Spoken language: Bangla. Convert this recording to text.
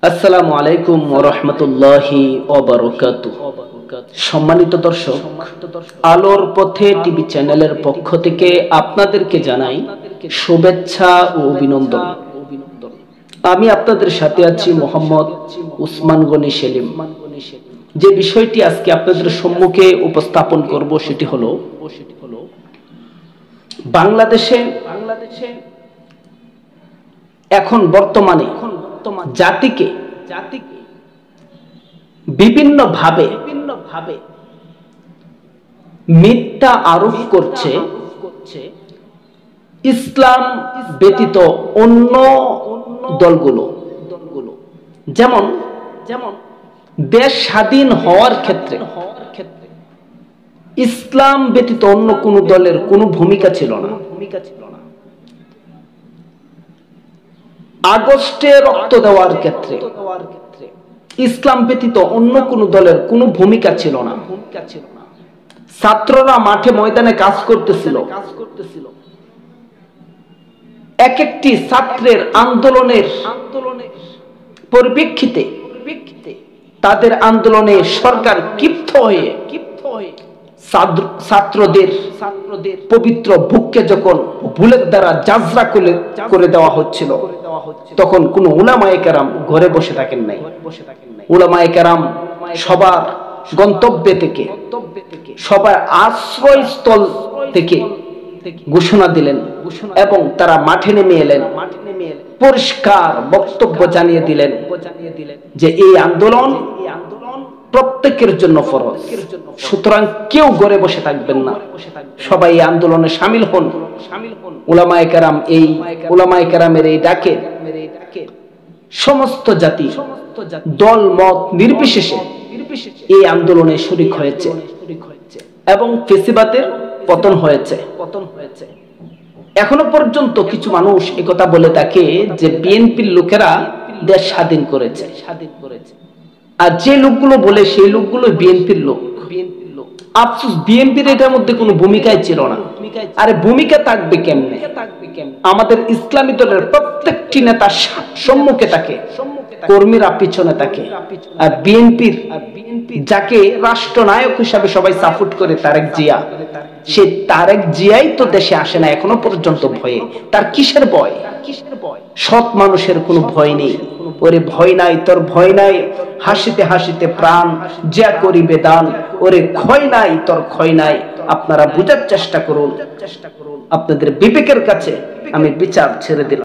আসসালামু আলাইকুম ওয়া রাহমাতুল্লাহি ওয়া বারাকাতুহু। সম্মানিত দর্শক, আলোর পথে টিভি চ্যানেলের পক্ষ থেকে আপনাদেরকে জানাই শুভেচ্ছা ও অভিনন্দন। আমি আপনাদের সাথে আছি মোহাম্মদ উসমান গনি সেলিম। যে বিষয়টি আজকে আপনাদের সম্মুখে উপস্থাপন করব সেটি হলো বাংলাদেশে এখন বর্তমানে জাতিকে বিভিন্ন ভাবে মিথ্যা আরোপ করছে ইসলাম ব্যতীত অন্য দলগুলো। যেমন দেশ স্বাধীন হওয়ার ক্ষেত্রে ইসলাম ব্যতীত অন্য কোন দলের কোনো ভূমিকা ছিল না। আগস্টে রক্ত দেওয়ার ক্ষেত্রে ইসলাম ব্যতীত অন্য কোন দলের কোনো ভূমিকা ছিল না। ছাত্ররা মাঠে ময়দানে কাজ করতেছিল। এক একটি ছাত্রের আন্দোলনের পরিপ্রেক্ষিতে তাদের আন্দোলনে সরকার ক্ষিপ্ত হয়ে ছাত্রদের পবিত্র বুককে যখন বুলেট দ্বারা জাজরা করে দেওয়া হচ্ছিল, তখন কোন উলামায়ে কেরাম ঘরে বসে থাকেন নাই। উলামায়ে কেরাম সবার গন্তব্যে থেকে, সবার আশ্রয়স্থল থেকে ঘোষণা দিলেন এবং তারা মাঠে নেমে এলেন। পরিষ্কার বক্তব্য জানিয়ে দিলেন যে এই আন্দোলন প্রত্যেকের জন্য ফরজ, সুতরাং কেউ ঘরে বসে থাকবেন না, সবাই এই আন্দোলনে শামিল হন। উলামায়ে কেরামের এই ডাকে সমস্ত জাতি দল মত নির্বিশেষে এই আন্দোলনে শরীক হয়েছে এবং ফেসিবাদের পতন হয়েছে। এখনো পর্যন্ত কিছু মানুষ একথা বলে থাকে যে বিএনপির লোকেরা দেশ স্বাধীন করেছে, আর যে লোকগুলো বলে সেই লোকগুলো বিএনপির লোক। আফসোস, বিএনপির এটার মধ্যে কোনো ভূমিকাই ছিল না। আরে ভূমিকা থাকবে কেমনে? আমাদের ইসলামী দলের প্রত্যেকটি নেতা সম্মুখে থাকে, কর্মীরা পিছনে থাকে। আর বিএনপির যাকে রাষ্ট্রনায়ক হিসাবে সবাই সাপোর্ট করে, তারেক জিয়া, সে তারেক জিয়াই তো দেশে আসে না এখনো পর্যন্ত ভয়ে। তার কিসের ভয়? সৎ মানুষের কোনো ভয় নেই। ওরে ভয় নাই, তোর ভয় নাই, হাসিতে হাসিতে প্রাণ যা করিবে দান, ওরে ক্ষয় নাই, তোর ক্ষয় নাই। আপনারা বুঝার চেষ্টা করুন, আপনাদের বিবেকের কাছে আমি বিচার ছেড়ে দিলাম।